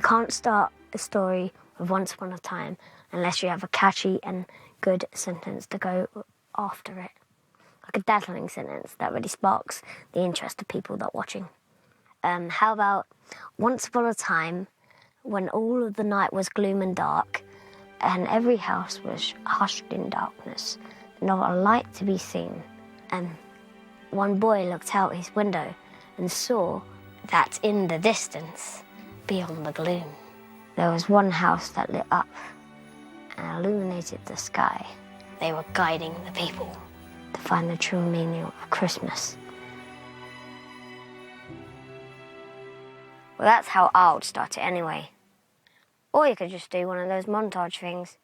You can't start a story with once upon a time unless you have a catchy and good sentence to go after it. Like a dazzling sentence that really sparks the interest of people that are watching. How about once upon a time when all of the night was gloom and dark and every house was hushed in darkness, not a light to be seen. And one boy looked out his window and saw that in the distance, beyond the gloom, there was one house that lit up and illuminated the sky. They were guiding the people to find the true meaning of Christmas. Well, that's how I would start it anyway. Or you could just do one of those montage things.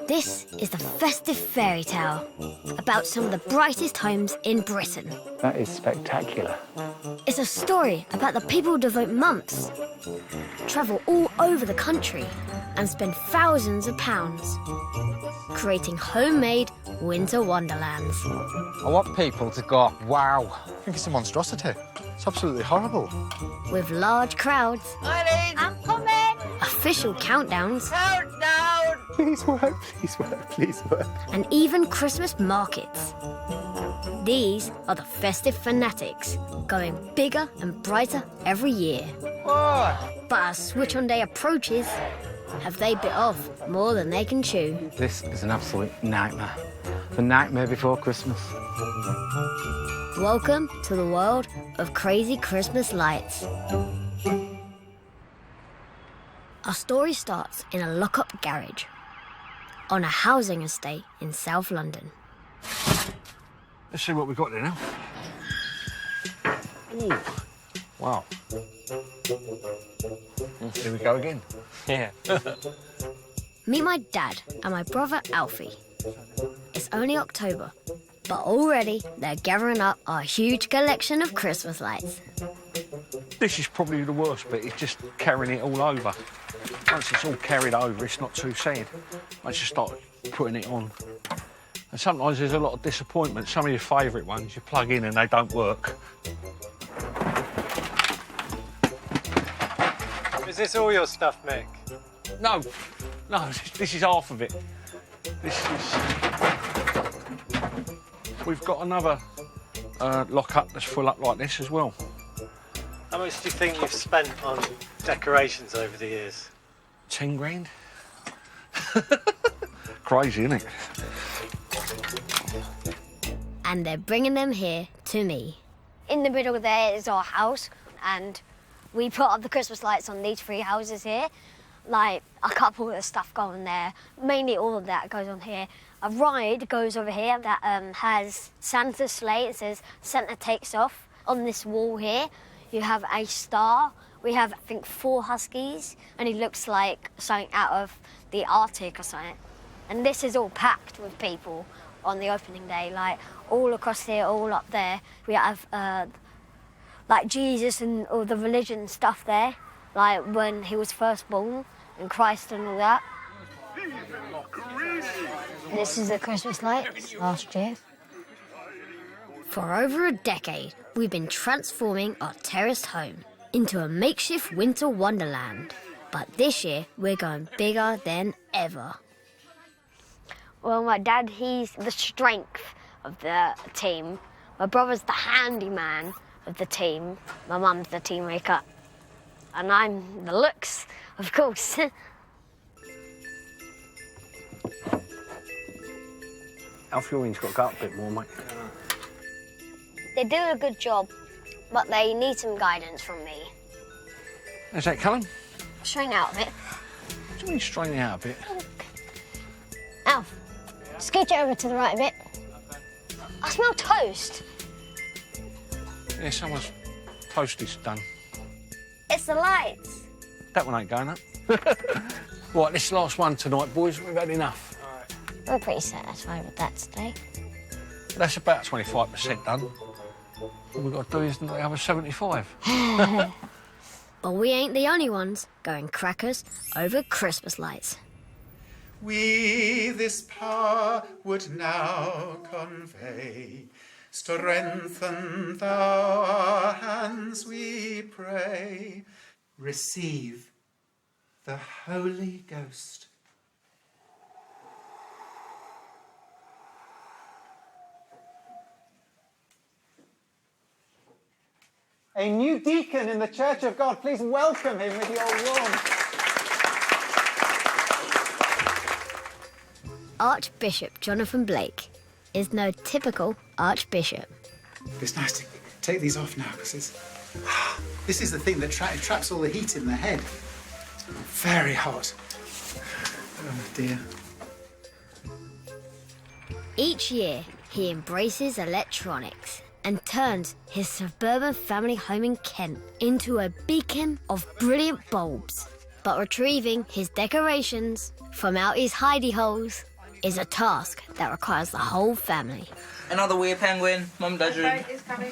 This is the festive fairy tale about some of the brightest homes in Britain. That is spectacular. It's a story about the people who devote months, travel all over the country and spend thousands of pounds creating homemade winter wonderlands. I want people to go, wow. I think it's a monstrosity. It's absolutely horrible. With large crowds, Eileen, I'm coming! official countdowns, Countdown! Please work, please work, please work. and even Christmas markets. These are the festive fanatics, going bigger and brighter every year. Oh, But as Switch On Day approaches, have they bit off more than they can chew? this is an absolute nightmare. The nightmare before Christmas. Welcome to the world of crazy Christmas lights. Our story starts in a lock-up garage on a housing estate in South London. Let's see what we've got there now. Ooh, wow. Here we go again. Yeah. Meet my dad and my brother Alfie. It's only October, but already they're gathering up a huge collection of Christmas lights. This is probably the worst bit, it's just carrying it all over. Once it's all carried over, it's not too sad. Once you start putting it on. And sometimes there's a lot of disappointment. Some of your favourite ones you plug in and they don't work. Is this all your stuff, Mick? No, this is half of it. We've got another lock-up that's full up like this as well. How much do you think you've spent on decorations over the years? 10 grand. Crazy, isn't it? And they're bringing them here to me. In the middle there is our house, and we put up the Christmas lights on these three houses here. Like, a couple of stuff going there. Mainly all of that goes on here. A ride goes over here that has Santa's sleigh. It says Santa takes off. On this wall here, you have a star. We have, I think, 4 huskies, and he looks like something out of the Arctic or something. And this is all packed with people on the opening day, like all across here, all up there. We have like Jesus and all the religion stuff there, like when he was first born, and Christ and all that. This is the Christmas lights last year. For over a decade, we've been transforming our terraced home into a makeshift winter wonderland. But this year, we're going bigger than ever. Well, my dad, he's the strength of the team. My brother's the handyman of the team. My mum's the team maker. And I'm the looks, of course. Alfie Owen's got to go up a bit more, mate. They do a good job, but they need some guidance from me. How's that, Callum? Straighten out a bit. What do you mean straightening out a bit? Alf, scooch it over to the right a bit. I smell toast. Yeah, someone's toast is done. It's the lights. That one ain't going up. Right, this last one tonight, boys. We've had enough. I'm pretty satisfied with that today. That's about 25% done. All we've got to do is the other 75. But we ain't the only ones going crackers over Christmas lights. We this power would now convey. Strengthen thou our hands, we pray. Receive the Holy Ghost. A new deacon in the Church of God. Please welcome him with your warmth. Archbishop Jonathan Blake is no typical archbishop. It's nice to take these off now because this is the thing that traps all the heat in the head. Very hot. Oh dear. Each year, he embraces electronics and turns his suburban family home in Kent into a beacon of brilliant bulbs. But retrieving his decorations from out his hidey holes is a task that requires the whole family. Another weird penguin. Mum, Dad's room. Okay, it's coming.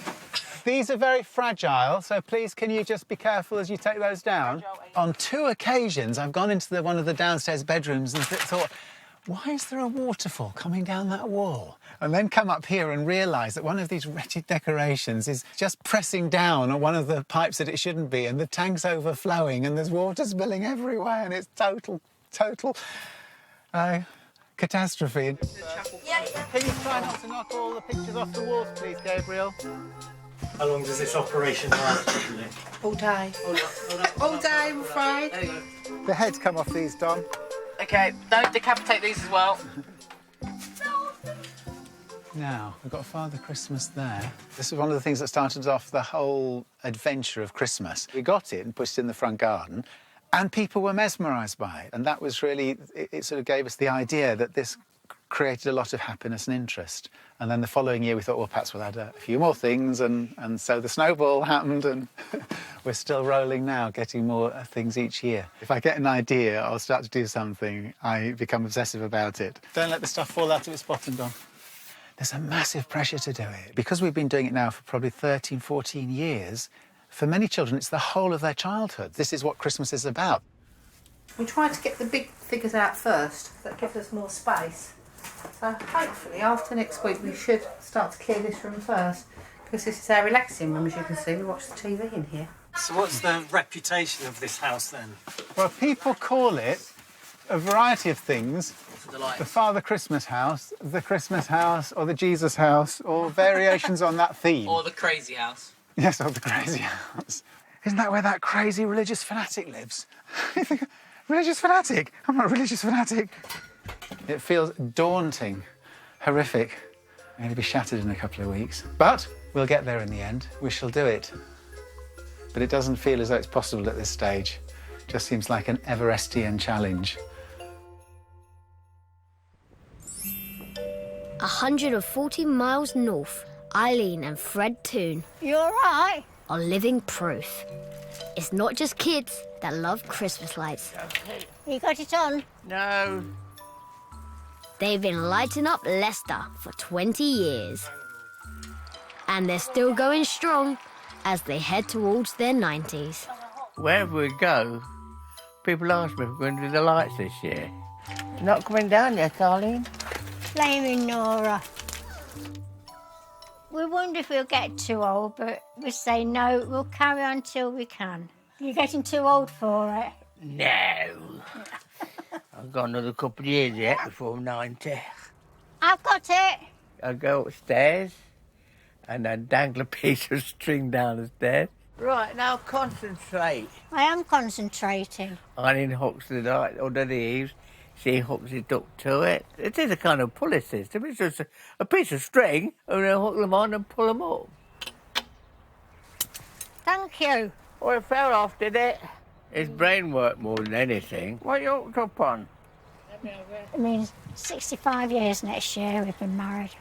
These are very fragile, so please can you just be careful as you take those down? On 2 occasions, I've gone into one of the downstairs bedrooms and thought, why is there a waterfall coming down that wall? And then come up here and realise that one of these wretched decorations is just pressing down on one of the pipes that it shouldn't be, and the tank's overflowing and there's water spilling everywhere, and it's total catastrophe. Can you try not to knock all the pictures off the walls, please, Gabriel? How long does this operation last, usually? All day. All day, I'm afraid. The heads come off these, Dom. Okay, don't decapitate these as well. Now, we've got Father Christmas there. This is one of the things that started off the whole adventure of Christmas. We got it and pushed it in the front garden, and people were mesmerised by it. And that was really, it sort of gave us the idea that this created a lot of happiness and interest. And then the following year we thought, well, perhaps we'll add a few more things, and so the snowball happened, and we're still rolling now, getting more things each year. If I get an idea, I'll start to do something, I become obsessive about it. Don't let the stuff fall out of its bottom, Don. There's a massive pressure to do it. Because we've been doing it now for probably 13, 14 years, for many children, it's the whole of their childhood. This is what Christmas is about. We tried to get the big figures out first. That gives us more space. So hopefully after next week we should start to clear this room first, because this is our relaxing room, as you can see. We watch the TV in here. So what's the reputation of this house then? Well, people call it a variety of things. The Father Christmas house, the Christmas house, or the Jesus house, or variations on that theme. Or the crazy house. Yes, or the crazy house. Isn't that where that crazy religious fanatic lives? You think, religious fanatic? I'm not a religious fanatic. It feels daunting, horrific. I'm going to be shattered in a couple of weeks. But we'll get there in the end. We shall do it. But it doesn't feel as though it's possible at this stage. It just seems like an Everestian challenge. 140 miles north, Eileen and Fred Toon. You all right? Are living proof. It's not just kids that love Christmas lights. You got it on? No. They've been lighting up Leicester for 20 years. And they're still going strong as they head towards their 90s. Wherever we go, people ask me if we're going to do the lights this year. Not coming down yet, Eileen? Blaming Nora. We wonder if we'll get too old, but we say no, we'll carry on till we can. You're getting too old for it. No. I've got another couple of years yet before I'm 90. I've got it. I'll go upstairs and then dangle a piece of string down the stairs. Right, now concentrate. I am concentrating. Eileen hooks the light under the eaves. She hooks it up to it. It is a kind of pulley system. It's just a piece of string, and then hook them on and pull them up. Thank you. Oh, it fell off, did it? It's brain work more than anything. What are you hooked up on? I mean, 65 years next year we've been married.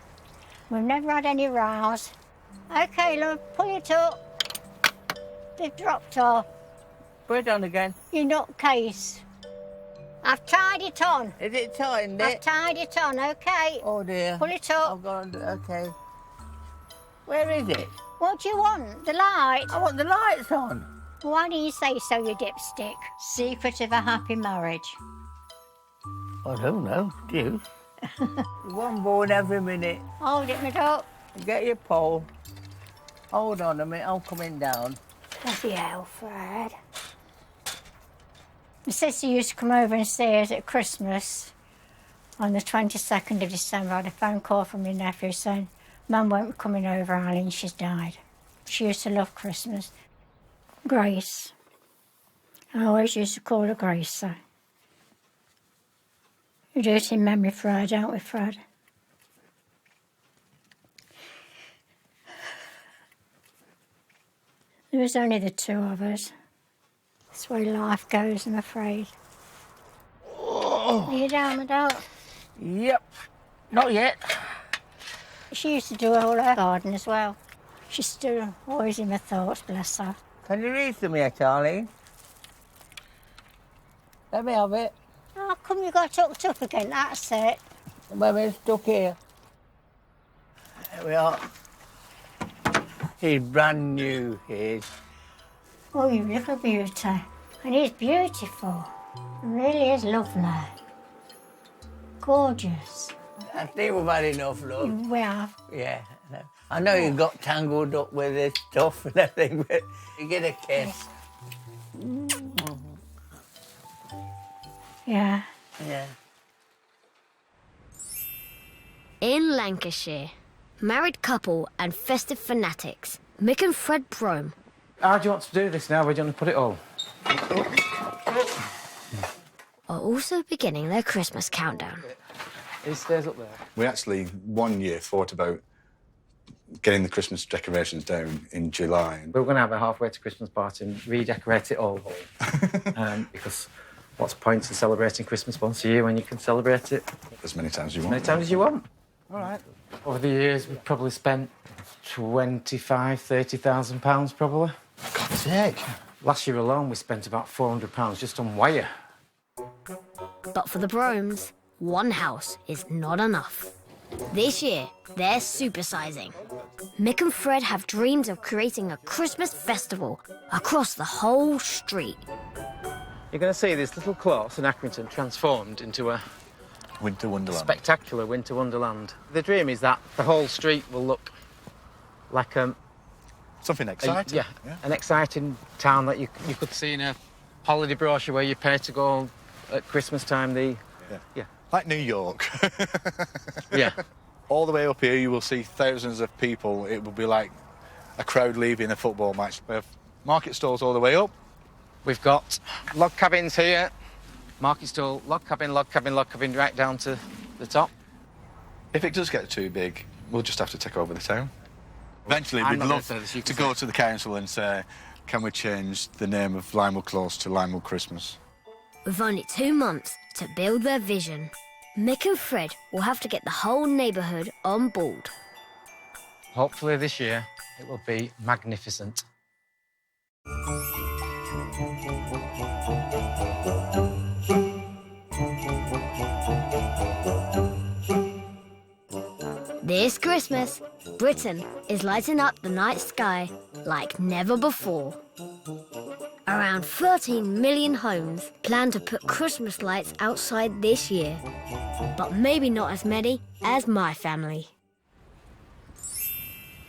We've never had any rows. OK, love, pull it up. They've dropped off. Put it on again. You nutcase. I've tied it on. Is it tightened? I've tied it on, OK? Oh, dear. Pull it up. I've gone, OK. Where is it? What do you want? The light? I want the lights on. Why do you say so, you dipstick? Secret of a happy marriage. I don't know. Do you? One born every minute. Hold it, my dog. Get your pole. Hold on a minute, I'm coming down. Bloody hell, Fred. My sister used to come over and see us at Christmas on the 22nd of December. I had a phone call from my nephew saying, Mum won't be coming over, Eileen, she's died. She used to love Christmas. Grace. I always used to call her Grace, so. We do it in memory for her, don't we, Fred? There was only the two of us. That's the way life goes, I'm afraid. Oh. Are you down, my dog? Yep. Not yet. She used to do all her garden as well. She's still always in my thoughts, bless her. Can you read to me, Charlie? Let me have it. How come you got tucked up again? That's it. Well, it's stuck here. There we are. He's brand new, he is. Oh, you little beauty. And he's beautiful. He really is lovely. Gorgeous. I think we've had enough, love. We have. Yeah. I know you got tangled up with this stuff and everything, but you get a kiss. Yeah. Yeah. In Lancashire, married couple and festive fanatics, Mick and Fred Brome, How do you want to do this now? Where do you want to put it all? are also beginning their Christmas countdown. It stays up there. We actually, one year, thought about getting the Christmas decorations down in July. We were going to have a halfway to Christmas party and redecorate it all. Because what's the point in celebrating Christmas once a year when you can celebrate it As many times as you as want. many times as you want? All right. Over the years, we've probably spent £25,000–30,000 probably. God's sake. Last year alone, we spent about £400 just on wire. But for the Bromes, one house is not enough. This year, they're supersizing. Mick and Fred have dreams of creating a Christmas festival across the whole street. You're going to see this little close in Accrington transformed into a Winter Wonderland. spectacular winter wonderland. The dream is that the whole street will look like Something exciting. an exciting town that you could see in a holiday brochure where you pay to go at Christmas time. Yeah. Like New York. Yeah. All the way up here, you will see thousands of people. It will be like a crowd leaving a football match. We have market stalls all the way up. We've got log cabins here, market stall, log cabin, right down to the top. If it does get too big, we'll just have to take over the town. Eventually, I'm we'd not gonna love say this, you to can go say. to the council and say, can we change the name of Limewood Close to Limewood Christmas? With only 2 months to build their vision, Mick and Fred will have to get the whole neighbourhood on board. Hopefully this year it will be magnificent. This Christmas, Britain is lighting up the night sky like never before. Around 13 million homes plan to put Christmas lights outside this year, but maybe not as many as my family.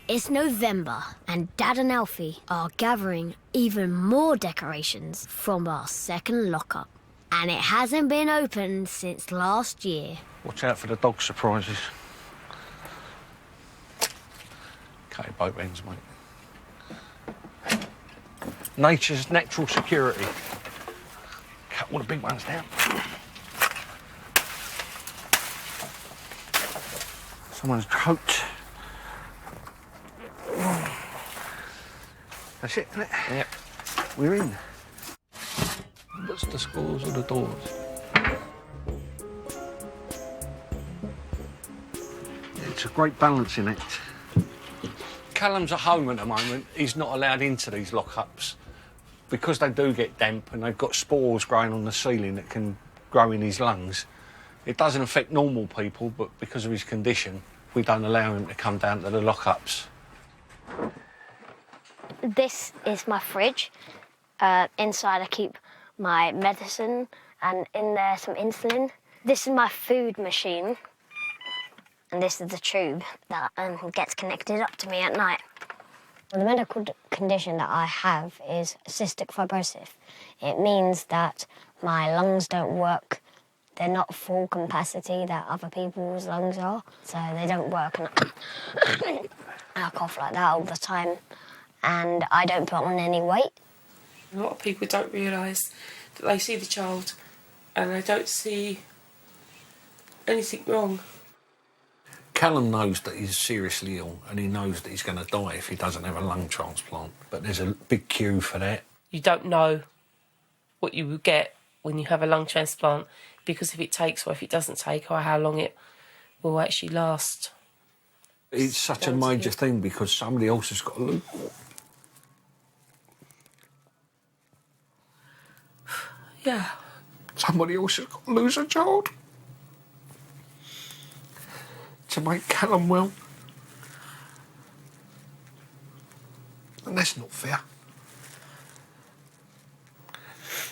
It's November, and Dad and Alfie are gathering even more decorations from our second lockup. And it hasn't been opened since last year. Watch out for the dog surprises. Okay, boat ends, mate. Nature's natural security. Cut all the big ones down. Someone's coat. That's it, isn't it? Yep. We're in. What's the scores of the doors? It's a great balancing act. Callum's at home at the moment. He's not allowed into these lockups because they do get damp and they've got spores growing on the ceiling that can grow in his lungs. It doesn't affect normal people, but because of his condition, we don't allow him to come down to the lockups. This is my fridge. Inside I keep my medicine and in there some insulin. This is my food machine. And this is the tube that gets connected up to me at night. The medical condition that I have is cystic fibrosis. It means that My lungs don't work. They're not full capacity that other people's lungs are, so they don't work. And I cough like that all the time, and I don't put on any weight. A lot of people don't realise that they see the child and they don't see anything wrong. Callum knows that he's seriously ill and he knows that he's going to die if he doesn't have a lung transplant, but there's a big queue for that. You don't know what you will get when you have a lung transplant, because if it takes or if it doesn't take, or how long it will actually last. It's such a major thing because somebody else has got to lose. Yeah. Somebody else has got to lose a child to make Callum well. And that's not fair.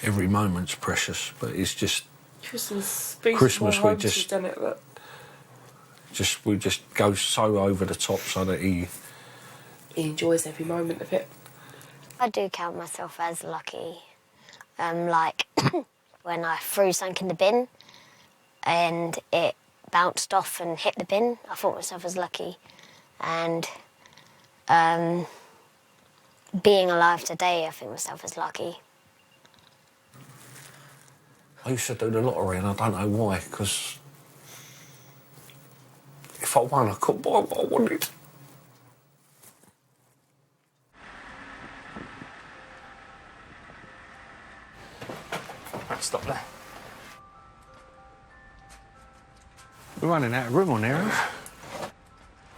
Every moment's precious, but it's just Christmas we just done it, look. we just go so over the top so that he enjoys every moment of it. I do count myself as lucky. Like when I threw something in the bin and it bounced off and hit the bin, I thought myself as lucky. And being alive today, I think myself as lucky. I used to do the lottery and I don't know why, because if I won, I couldn't buy what I wanted. Stop there. We're running out of room on there.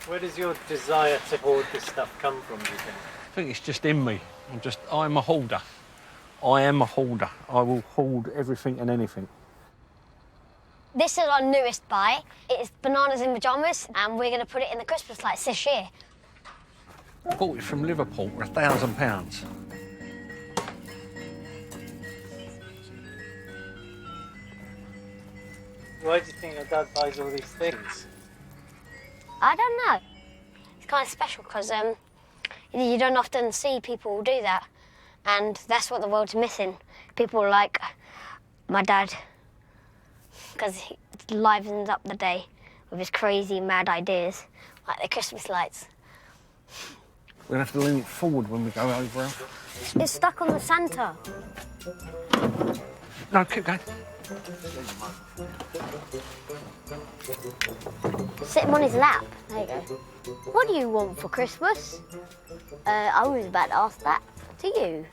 Where does your desire to hoard this stuff come from, do you think? I think it's just in me. I'm a hoarder. I am a hoarder. I will hoard everything and anything. This is our newest buy. It's bananas in pyjamas, and we're going to put it in the Christmas lights this year. Bought it from Liverpool for £1,000. Why do you think your dad buys all these things? I don't know. It's kind of special because you don't often see people do that, and that's what the world's missing. People like my dad, because he livens up the day with his crazy, mad ideas, like the Christmas lights. We're going to have to lean it forward when we go over. It's stuck on the Santa. No, keep going. Sit him on his lap. There you go. What do you want for Christmas? I was about to ask that to you.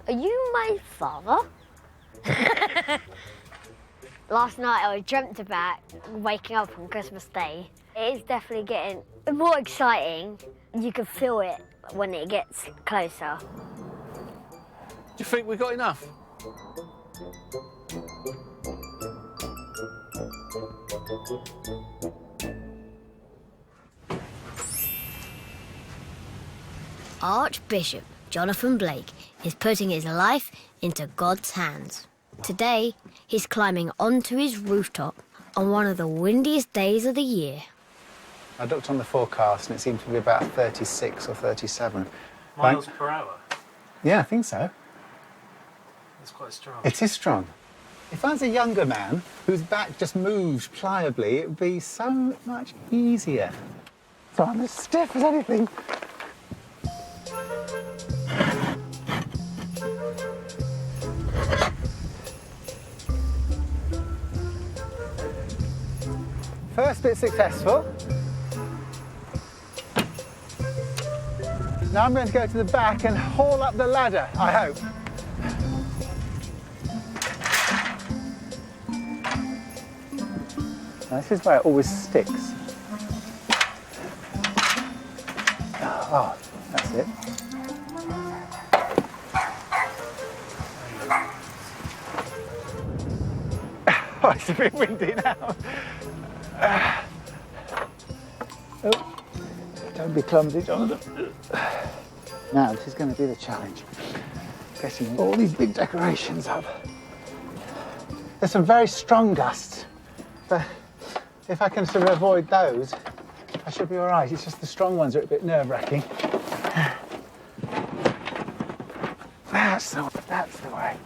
Are you my father? Last night I dreamt about waking up on Christmas Day. It is definitely getting more exciting. You can feel it when it gets closer. Do you think we've got enough? Archbishop Jonathan Blake is putting his life into God's hands. Today, he's climbing onto his rooftop on one of the windiest days of the year. I looked on the forecast and it seemed to be about 36 or 37. Miles per hour? Yeah, I think so. That's quite strong. It is strong. If I was a younger man whose back just moves pliably, it would be so much easier. So I'm as stiff as anything. First bit successful. Now I'm going to go to the back and haul up the ladder, I hope. Now, this is where it always sticks. Oh, that's it. Oh, it's a bit windy now. Oh, don't be clumsy, Jonathan. Now, this is going to be the challenge. Getting all these big decorations up. There's some very strong gusts, but if I can sort of avoid those, I should be all right. It's just the strong ones are a bit nerve-wracking. That's the way.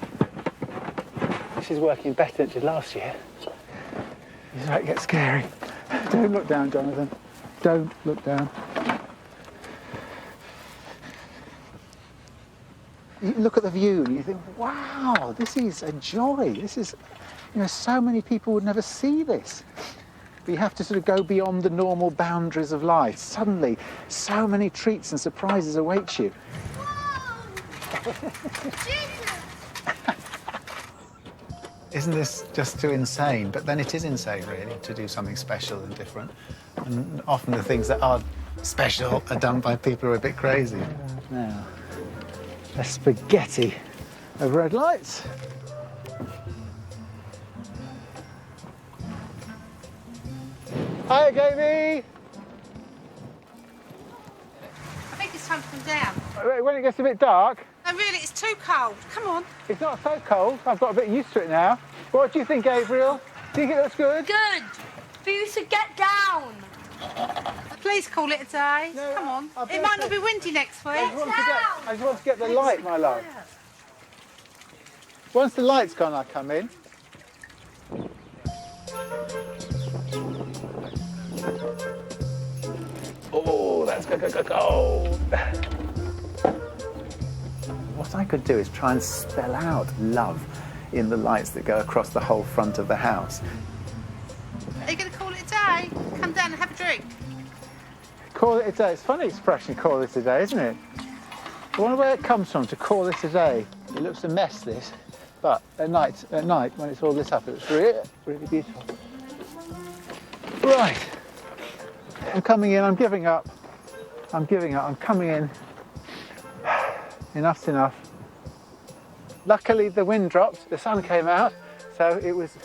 is working better than it did last year. It's right, it gets scary. Don't look down, Jonathan. Don't look down. You look at the view and you think, wow, this is a joy. This is, so many people would never see this. But you have to sort of go beyond the normal boundaries of life. Suddenly, so many treats and surprises await you. Isn't this just too insane? But then it is insane, really, to do something special and different. And often the things that are special are done by people who are a bit crazy. Now, a spaghetti of red lights. Hiya, Gaby! I think it's time to come down. When it gets a bit dark. No, really, it's too cold. Come on. It's not so cold. I've got a bit used to it now. What do you think, Gabriel? Do you think it looks good? Good. But you should get down. Please call it a day. No, come on. It might not be windy next week. I just want to get the light, my love. Once the light's gone, I come in. Oh, that's go. What I could do is try and spell out love in the lights that go across the whole front of the house. Are you going to call it a day? Come down and have a drink. Call it a day. It's a funny expression, call it a day, isn't it? I wonder where it comes from, to call it a day. It looks a mess, this. But at night, when it's all lit up, it's really, really beautiful. Right. I'm coming in, I'm giving up. I'm coming in. Enough's enough. Luckily, the wind dropped, the sun came out, so it was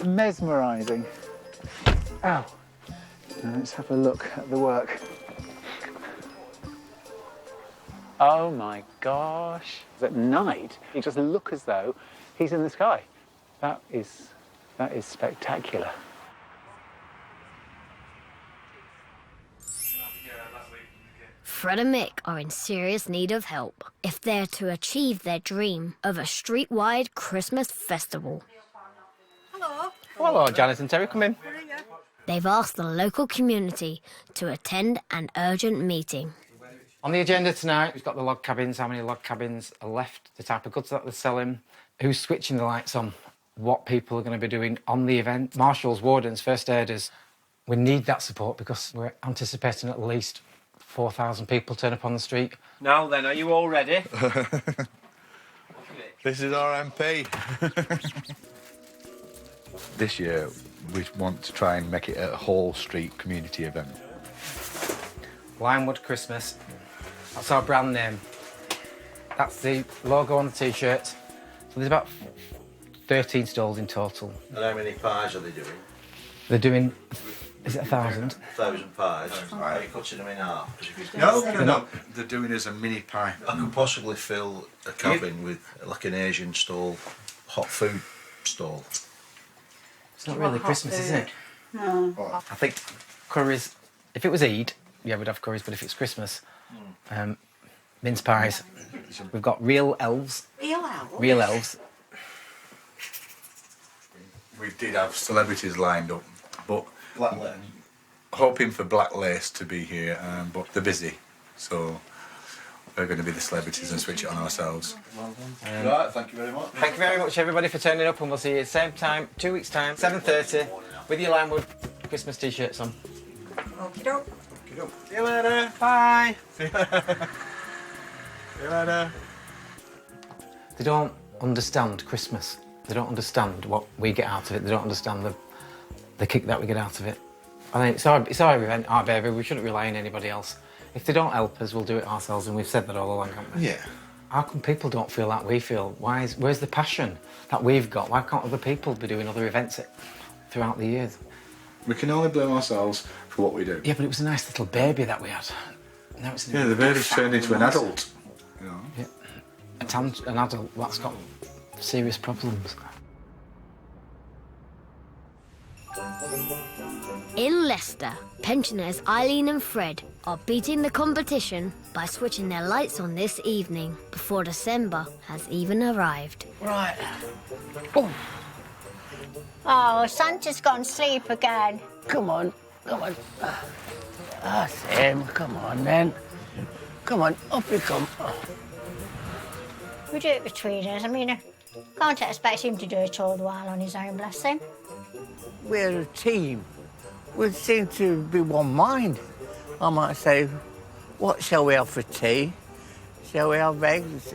mesmerising. Ow. Now let's have a look at the work. Oh my gosh. At night, you just look as though he's in the sky. That is spectacular. Fred and Mick are in serious need of help if they're to achieve their dream of a street-wide Christmas festival. Hello. Hello, Janice and Terry, come in. They've asked the local community to attend an urgent meeting. On the agenda tonight, we've got the log cabins, how many log cabins are left, the type of goods that they're selling, who's switching the lights on, what people are going to be doing on the event. Marshals, wardens, first aiders, we need that support because we're anticipating at least 4,000 people turn up on the street. Now then, are you all ready? This is our MP. This year, we want to try and make it a whole street community event. Limewood Christmas, that's our brand name. That's the logo on the T-shirt. So there's about 13 stalls in total. And how many pies are they doing? They're doing, is it 1,000? 1,000 pies. Are you cutting them in half? No, they're doing as a mini pie. I could possibly fill a cabin with like an Asian stall, hot food stall. It's not really Christmas, is it? No. I think curries, if it was Eid, yeah, we'd have curries, but if it's Christmas, mince pies. We've got real elves. Real elves. We did have celebrities lined up, but Black Lace. hoping for Black Lace to be here, but they're busy, so we're going to be the celebrities and switch it on ourselves. Right, thank you very much. Thank you very much, everybody, for turning up, and we'll see you at the same time, 2 weeks' time, 7:30, with your Limewood Christmas T-shirts on. Okie doke. See you later. Bye. See you later. They don't understand Christmas. They don't understand what we get out of it. They don't understand the kick that we get out of it. I think it's our event, our baby. We shouldn't rely on anybody else. If they don't help us, we'll do it ourselves, and we've said that all along, haven't we? Yeah. How come people don't feel like we feel? Where's the passion that we've got? Why can't other people be doing other events throughout the years? We can only blame ourselves for what we do. Yeah, but it was a nice little baby that we had. Now it's Yeah, the baby's turned into an adult. You know? Yeah. An adult that's got serious problems. In Leicester, pensioners Eileen and Fred are beating the competition by switching their lights on this evening before December has even arrived. Right. Oh, Oh, Santa's gone to sleep again. Come on, come on. Sam, come on then. Come on, up you come. We do it between us. I mean, I can't expect him to do it all the while on his own, bless him. We're a team. We seem to be one mind. I might say, what shall we have for tea? Shall we have eggs?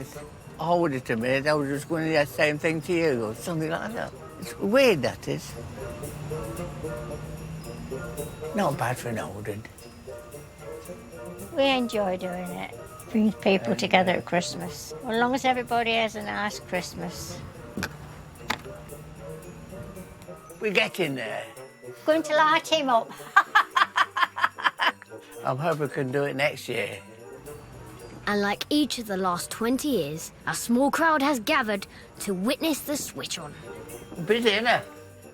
Hold it a minute, I was just going to do the same thing to you, or something like that. It's weird, that is. Not bad for an old one. We enjoy doing it. Brings people together at Christmas. As long as everybody has a nice Christmas. We're getting there. Going to light him up. I'm hoping we can do it next year. And like each of the last 20 years, a small crowd has gathered to witness the switch on. Busy, innit?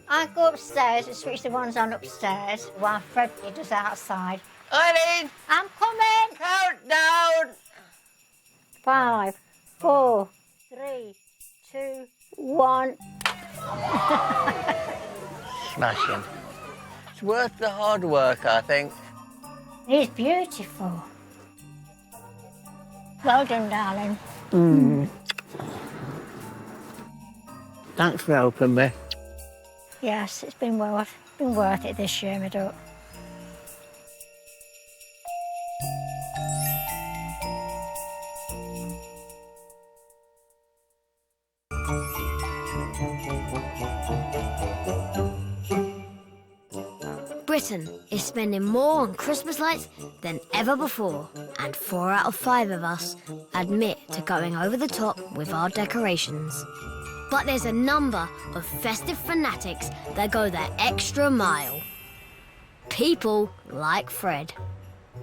I go upstairs and switch the ones on upstairs while Fred does outside. Eileen! I'm coming! Countdown! 5, 4, 3, 2, 1. Smashing. It's worth the hard work, I think. It's beautiful. Well done, darling. Thanks for helping me. Yes, it's been worth it this year, my duck. Britain is spending more on Christmas lights than ever before, and 4 out of 5 of us admit to going over the top with our decorations. But there's a number of festive fanatics that go that extra mile. People like Fred.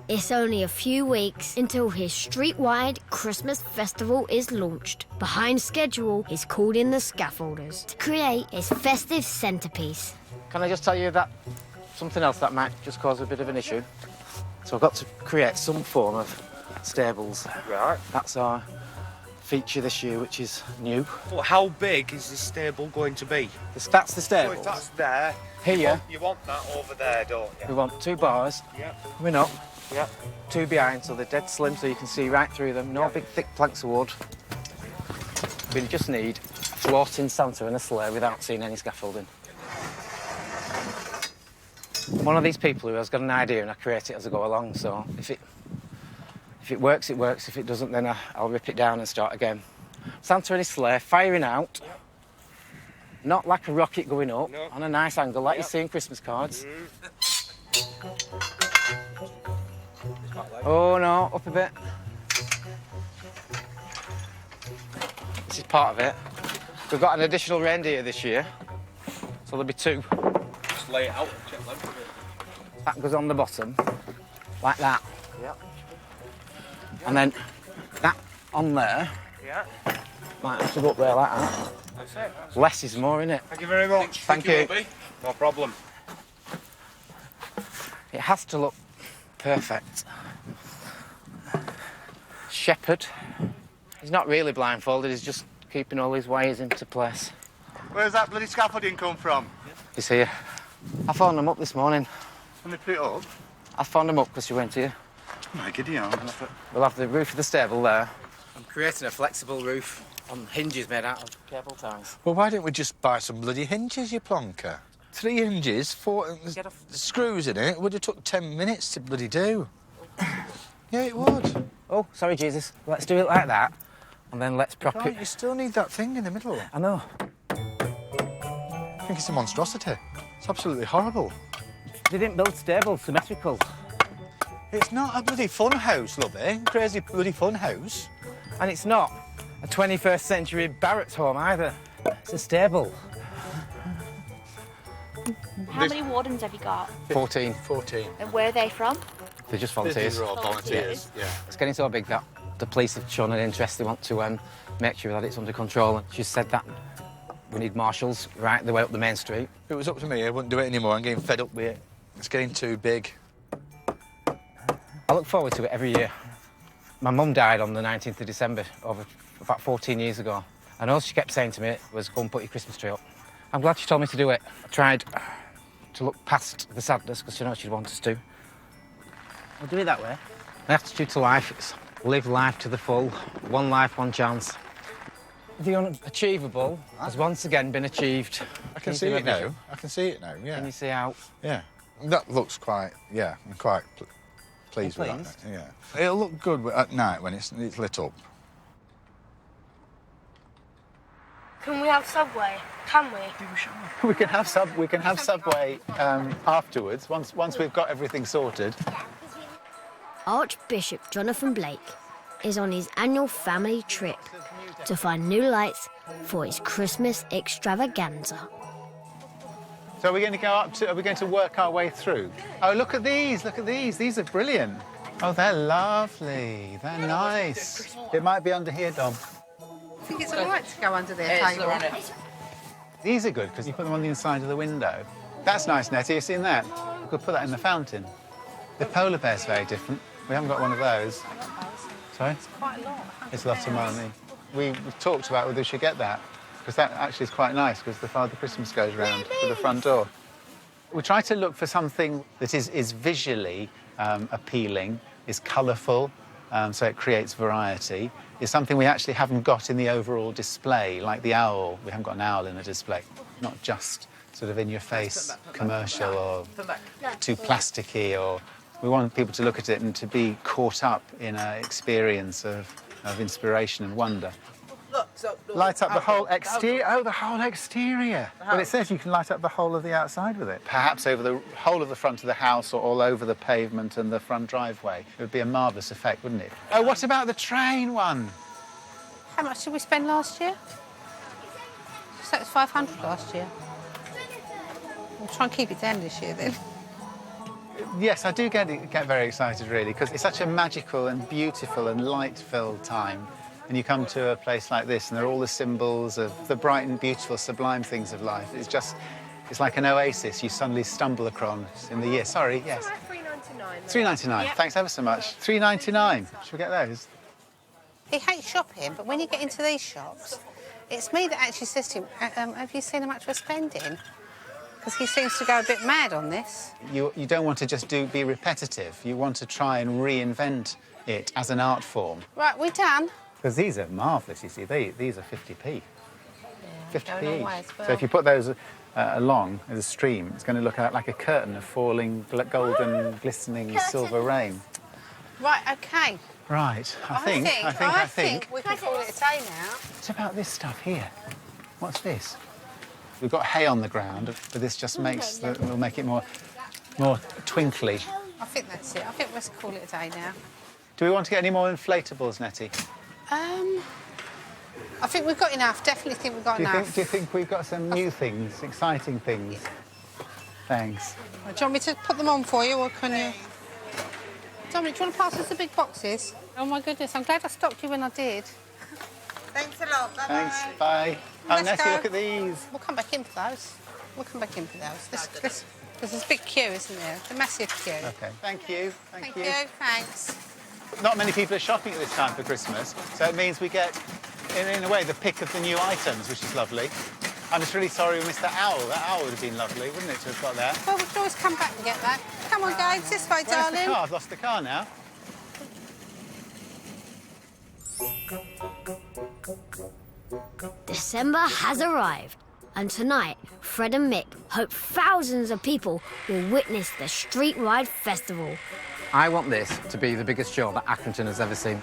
It's only a few weeks until his street-wide Christmas festival is launched. Behind schedule, he's called in the scaffolders to create his festive centrepiece. Can I just tell you that something else that might just cause a bit of an issue? So I've got to create some form of stables. Right. That's our feature this year, which is new. Well, how big is this stable going to be? That's the stable. So if that's there, Here. you want that over there, don't you? We want 2 bars coming up, 2 behind, so they're dead slim, so you can see right through them. No big thick planks of wood. We just need a floating Santa and a sleigh without seeing any scaffolding. I'm one of these people who has got an idea and I create it as I go along, so if it works, it works. If it doesn't, then I'll rip it down and start again. Santa and his sleigh firing out, not like a rocket going up, on a nice angle like you see in Christmas cards. Oh no, up a bit. This is part of it. We've got an additional reindeer this year, so there'll be 2. Just lay it out and check them. That goes on the bottom, like that. And then that on there. Might have to go up there like that. That's it. Less is more, innit? Thank you very much. Thank you. Robbie. No problem. It has to look perfect. Shepherd. He's not really blindfolded, he's just keeping all his wires into place. Where's that bloody scaffolding come from? He's here. I found them up this morning. And they put it up? I found them up because you went here. My giddy aunt. We'll have the roof of the stable there. I'm creating a flexible roof on hinges made out of cable ties. Well, why don't we just buy some bloody hinges, you plonker? 3 hinges, 4 screws in it. Would have took 10 minutes to bloody do. Yeah, it would. Oh, sorry, Jesus. Let's do it like that, and then let's prop Right, it. you still need that thing in the middle. I know. I think it's a monstrosity. It's absolutely horrible. They didn't build stables symmetrical. It's not a bloody fun house, lovey. Crazy bloody fun house. And it's not a 21st century Barrett's home either. It's a stable. How many wardens have you got? 14. 14. And where are they from? They're just volunteers. They're all volunteers, yeah. It's getting so big that the police have shown an interest. They want to make sure that it's under control. And she said that we need marshals right the way up the main street. If it was up to me, I wouldn't do it anymore. I'm getting fed up with it. It's getting too big. I look forward to it every year. My mum died on the 19th of December, about 14 years ago. And all she kept saying to me was, go and put your Christmas tree up. I'm glad she told me to do it. I tried to look past the sadness because she knows she'd want us to. We'll do it that way. My attitude to life is live life to the full. One life, one chance. The unachievable has once again been achieved. I can see it now. I can see it now, yeah. Can you see how? Yeah. That looks quite, yeah, I'm quite pleased with that. Yeah. It'll look good at night when it's lit up. Can we have Subway? Can we? We can have Subway afterwards, once we've got everything sorted. Archbishop Jonathan Blake is on his annual family trip to find new lights for his Christmas extravaganza. So are we going to work our way through? Oh, look at these, these are brilliant. Oh, they're lovely, they're nice. It might be under here, Dom. I think it's all right to go under their table. These are good because you put them on the inside of the window. That's nice, Nettie, you seen that? We could put that in the fountain. The polar bear's very different. We haven't got one of those. Sorry? It's quite a lot. It's lots of money. We've talked about whether we should get that, because that actually is quite nice, because the Father Christmas goes round to the front door. We try to look for something that is visually appealing, is colourful, so it creates variety, is something we actually haven't got in the overall display, like the owl. We haven't got an owl in the display, not just sort of in-your-face commercial or too plasticky, or we want people to look at it and to be caught up in an experience of inspiration and wonder. Light up the whole exterior. Oh, the whole exterior. Well, it says you can light up the whole of the outside with it. Perhaps over the whole of the front of the house or all over the pavement and the front driveway. It would be a marvellous effect, wouldn't it? Oh, what about the train one? How much did we spend last year? So it was 500 last year. We'll try and keep it down this year then. Yes, I do get very excited, really, because it's such a magical and beautiful and light-filled time. And you come to a place like this, and there are all the symbols of the bright and beautiful, sublime things of life. It's like an oasis you suddenly stumble across in the year. Sorry, yes. $3.99. Yep. Thanks ever so much. $3.99. Should we get those? He hates shopping, but when you get into these shops, it's me that actually says to him, have you seen how much we're spending? Because he seems to go a bit mad on this. You don't want to just be repetitive. You want to try and reinvent it as an art form. Right, we done? Because these are marvellous, you see. These are 50p. Yeah, 50p each. Well. So if you put those along as a stream, it's going to look like a curtain of falling golden, glistening silver rain. Right, OK. Right, I think we can call it a day now. What about this stuff here? What's this? We've got hay on the ground, but this just will make it more twinkly. I think that's it. I think let's call it a day now. Do we want to get any more inflatables, Nettie? I think we've got enough. Definitely think we've got enough. Do you think we've got some new things, exciting things? Thanks. Do you want me to put them on for you, or can you? Dominic, do you want to pass us the big boxes? Oh my goodness, I'm glad I stopped you when I did. Thanks a lot. Bye. Thanks. Bye. Oh, Nettie, look at these. We'll come back in for those. There's a big queue, isn't there? A massive queue. OK. Thank you. Thank you. Thanks. Not many people are shopping at this time for Christmas, so it means we get, in a way, the pick of the new items, which is lovely. I'm just really sorry we missed that owl. That owl would have been lovely, wouldn't it, to have got that? Well, we can always come back and get that. Come on, guys, this way, darling. Where's the car? I've lost the car now. December has arrived, and tonight, Fred and Mick hope thousands of people will witness the Street Ride Festival. I want this to be the biggest show that Accrington has ever seen.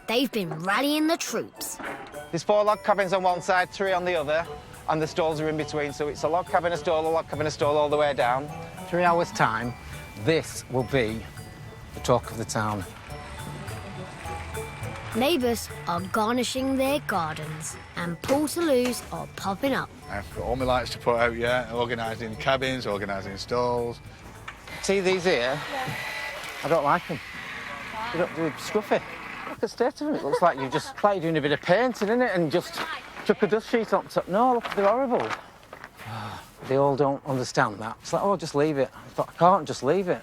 They've been rallying the troops. There's 4 log cabins on one side, 3 on the other, and the stalls are in between, so it's a log cabin, a stall all the way down. 3 hours' time, this will be the talk of the town. Neighbours are garnishing their gardens, and Portaloos are popping up. I've got all my lights to put out, yeah, organising cabins, organising stalls. See these here? Yeah. I don't like them. They're scruffy. Look at the state of them. It looks like you're doing a bit of painting, innit, and just took a dust sheet on top. No, look, they're horrible. They all don't understand that. It's like, oh, just leave it. But I can't just leave it.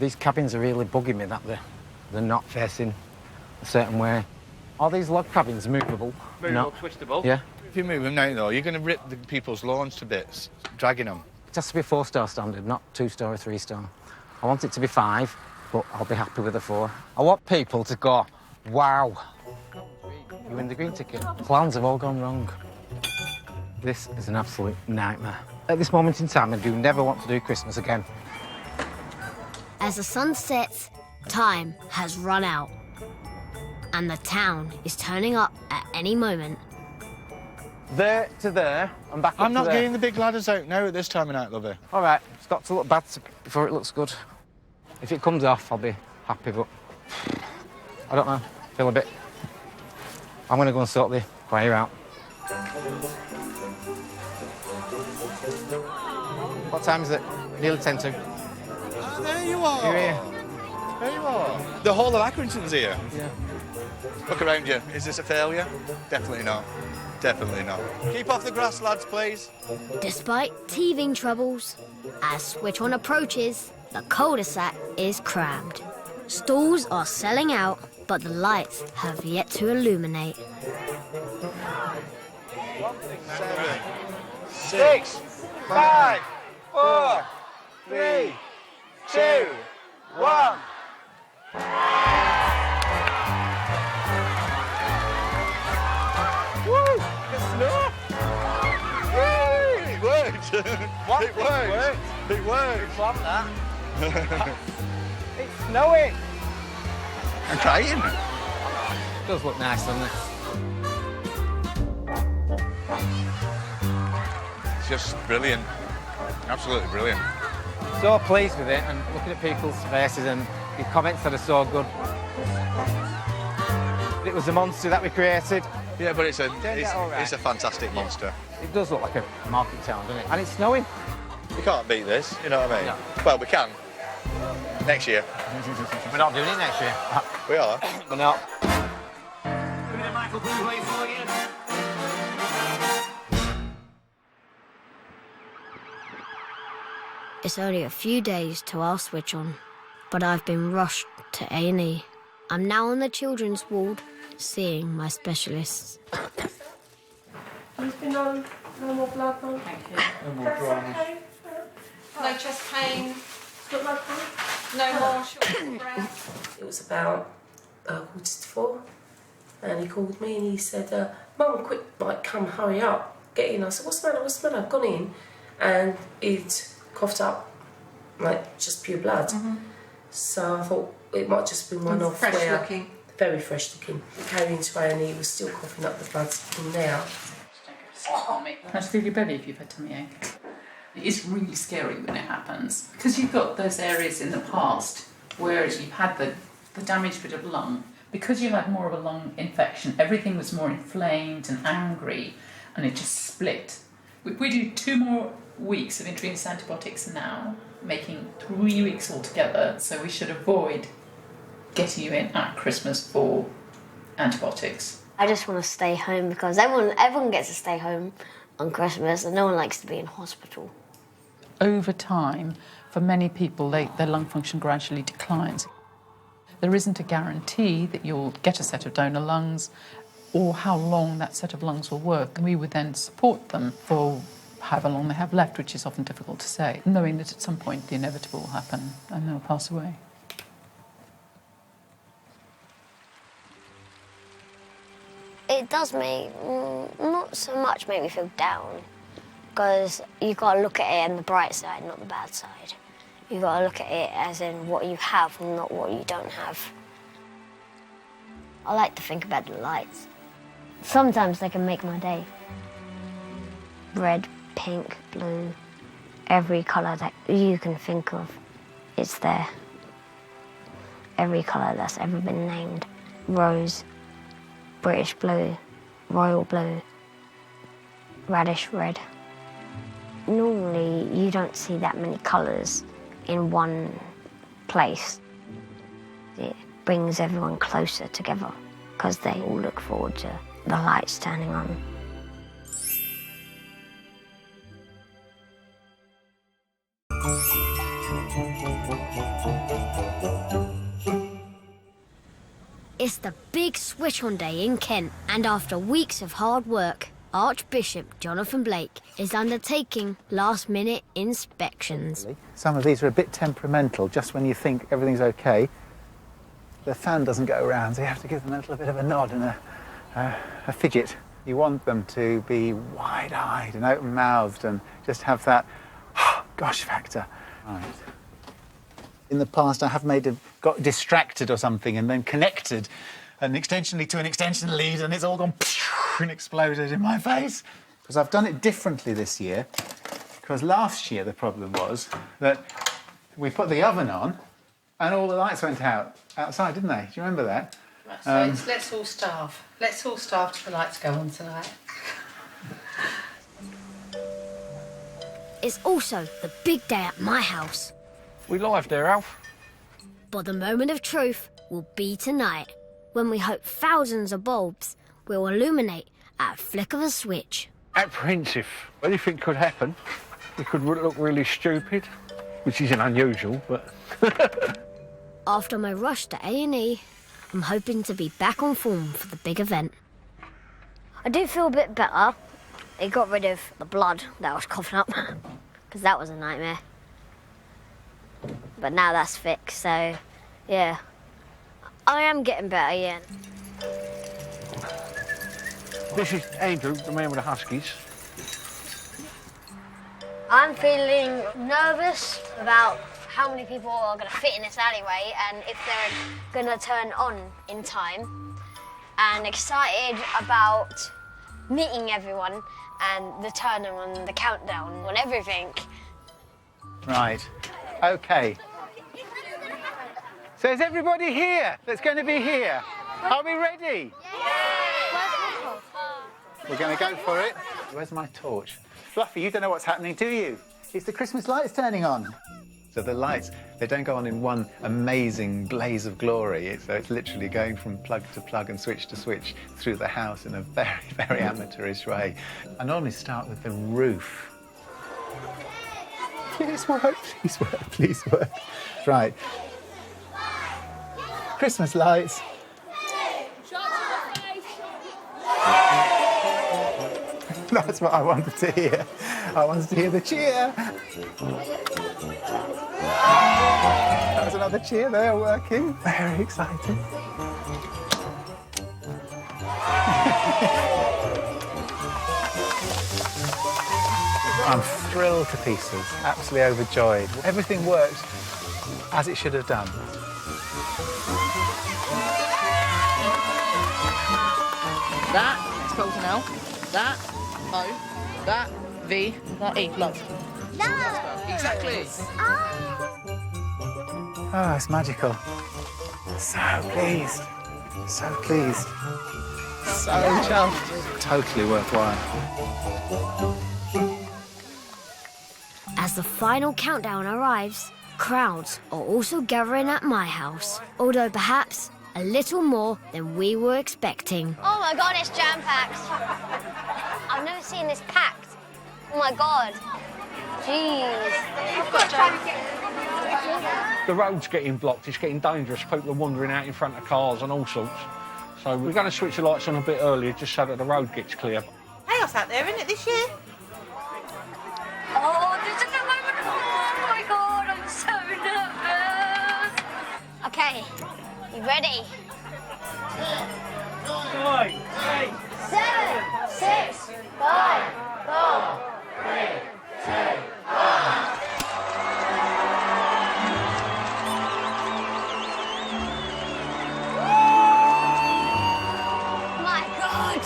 These cabins are really bugging me that they're not facing a certain way. Are these log cabins movable? Movable, twistable. Yeah. If you move them now, though, you're going to rip the people's lawns to bits, dragging them. It has to be a 4-star standard, not 2-star or 3-star. I want it to be 5, but I'll be happy with a 4. I want people to go, wow, you win the green ticket. Plans have all gone wrong. This is an absolute nightmare. At this moment in time, I do never want to do Christmas again. As the sun sets, time has run out. And the town is turning up at any moment. There to there, and back up I'm not to there. getting the big ladders out now at this time of night, lovey. All right, it's got to look bad before it looks good. If it comes off, I'll be happy, but I don't know, feel a bit... I'm going to go and sort the choir out. What time is it? Nearly 10 to. Oh, there you are. You're here. There you are. The whole of Accrington's here. Yeah. Look around you. Is this a failure? Definitely not. Definitely not. Keep off the grass, lads, please. Despite teething troubles, as Switch On approaches, the cul-de-sac is crammed. Stalls are selling out, but the lights have yet to illuminate. 7, 6, 5, 4, 3, 2, 1. Woo! It's snow! Yay! It worked! What? It worked! It worked! Love that. It's snowing! I'm trying. It does look nice, doesn't it? It's just brilliant. Absolutely brilliant. So pleased with it, and looking at people's faces and the comments that are so good. It was a monster that we created. Yeah, but it's a right. it's a fantastic monster. It does look like a market town, doesn't it? And it's snowing. You can't beat this, you know what I mean? No. Well, we can. Next year. We're not doing it next year. We are. We're not. Michael Bublé for you. It's only a few days to our Switch On, but I've been rushed to A&E. I'm now on the children's ward, seeing my specialists. There's been no more blood, no? Thank you. No more drama. No chest pain. No more short of breath. It was about 4:45, and he called me and he said, "Mum, quick, like, come, hurry up, get in." I said, "What's the matter? What's the matter?" I've gone in, and he'd coughed up like just pure blood. Mm-hmm. So I thought it might just been one off. Fresh where looking. Very fresh looking. He came into A&E, he was still coughing up the blood from now. How do you feel your belly if you've had tummy ache? It is really scary when it happens, because you've got those areas in the past where you've had the damaged bit of lung. Because you had more of a lung infection, everything was more inflamed and angry, and it just split. We do 2 more weeks of intravenous antibiotics now, making 3 weeks altogether, so we should avoid getting you in at Christmas for antibiotics. I just want to stay home because everyone gets to stay home on Christmas and no one likes to be in hospital. Over time, for many people, their lung function gradually declines. There isn't a guarantee that you'll get a set of donor lungs or how long that set of lungs will work. And we would then support them for however long they have left, which is often difficult to say, knowing that at some point the inevitable will happen and they'll pass away. It does not so much make me feel down, because you've got to look at it on the bright side, not the bad side. You've got to look at it as in what you have, not what you don't have. I like to think about the lights. Sometimes they can make my day. Red, pink, blue, every colour that you can think of, it's there. Every colour that's ever been named. Rose, British blue, royal blue, radish red. Normally, you don't see that many colours in one place. It brings everyone closer together because they all look forward to the lights turning on. It's the big Switch On day in Kent, and after weeks of hard work, Archbishop Jonathan Blake is undertaking last-minute inspections. Some of these are a bit temperamental. Just when you think everything's OK, the fan doesn't go around, so you have to give them a little bit of a nod and a fidget. You want them to be wide-eyed and open-mouthed and just have that gosh factor. Right. In the past, I have got distracted or something and then connected an extension lead to an extension lead, and it's all gone and exploded in my face. Because I've done it differently this year, because last year the problem was that we put the oven on and all the lights went out outside, didn't they? Do you remember that? Right, so let's all starve. Let's all starve till the lights go on tonight. It's also the big day at my house. We live there, Alf. But the moment of truth will be tonight, when we hope thousands of bulbs will illuminate at a flick of a switch. Apprehensive. Anything could happen. We could look really stupid, which isn't unusual, but... After my rush to A&E, I'm hoping to be back on form for the big event. I do feel a bit better. It got rid of the blood that I was coughing up, because that was a nightmare. But now that's fixed, so yeah. I am getting better, yeah. This is Andrew, the man with the Huskies. I'm feeling nervous about how many people are going to fit in this alleyway and if they're going to turn on in time. And excited about meeting everyone and the turn on, the countdown, and everything. Right. OK. So is everybody here that's going to be here? Are we ready? Yeah. We're going to go for it. Where's my torch? Fluffy, you don't know what's happening, do you? It's the Christmas lights turning on. So the lights, they don't go on in one amazing blaze of glory. So it's literally going from plug to plug and switch to switch through the house in a very, very amateurish way. I normally start with the roof. Please work, please work, please work. Right. Christmas lights. That's what I wanted to hear. I wanted to hear the cheer. That was another cheer there working. Very exciting. I'm thrilled to pieces, absolutely overjoyed. Everything worked as it should have done. That, spells an L. That, O. That, V. That, E. Love. No! Exactly. Oh, it's magical. So pleased. So pleased. So chuffed. Totally worthwhile. As the final countdown arrives, crowds are also gathering at my house, although perhaps a little more than we were expecting. Oh my God, it's jam-packed. I've never seen this packed. Oh my God. Jeez. The road's getting blocked, it's getting dangerous. People are wandering out in front of cars and all sorts. So we're going to switch the lights on a bit earlier just so that the road gets clear. Chaos out there, isn't it, this year? Oh, this is the moment. Oh my God, I'm so nervous. Okay, you ready? 9, 8, 7, 6, 5, 4, 3, 2, 1. My God!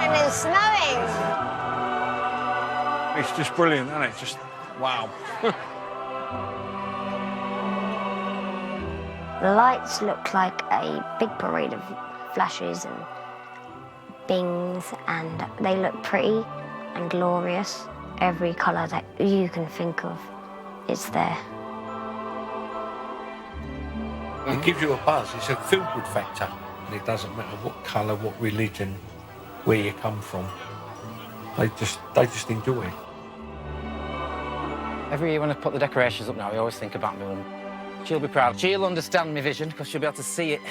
And it's snowing. It's just brilliant, isn't it? Just, wow. The lights look like a big parade of flashes and bings, and they look pretty and glorious. Every colour that you can think of is there. It gives you a buzz. It's a feel-good factor. And it doesn't matter what colour, what religion, where you come from. They just enjoy it. Every year when I put the decorations up now, I always think about my mum. She'll be proud. She'll understand my vision because she'll be able to see it.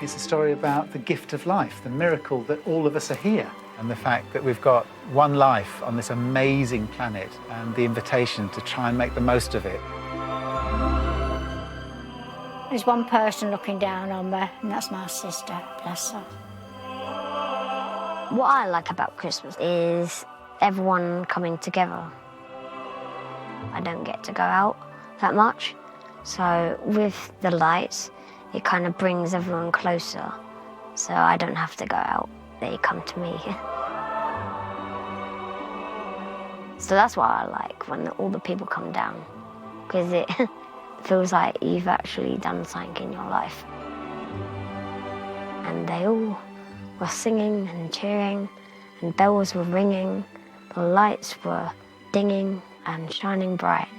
It's a story about the gift of life, the miracle that all of us are here, and the fact that we've got one life on this amazing planet, and the invitation to try and make the most of it. There's one person looking down on me, and that's my sister, bless her. What I like about Christmas is everyone coming together. I don't get to go out that much, so with the lights, it kind of brings everyone closer, so I don't have to go out. They come to me. So that's what I like, when all the people come down, because it feels like you've actually done something in your life. And they all were singing and cheering, and bells were ringing, the lights were dinging and shining bright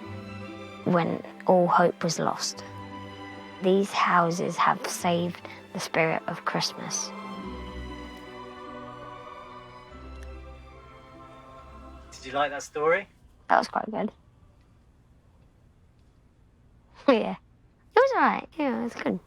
when all hope was lost. These houses have saved the spirit of Christmas. Did you like that story? That was quite good. Yeah. It was alright. Yeah, it was good.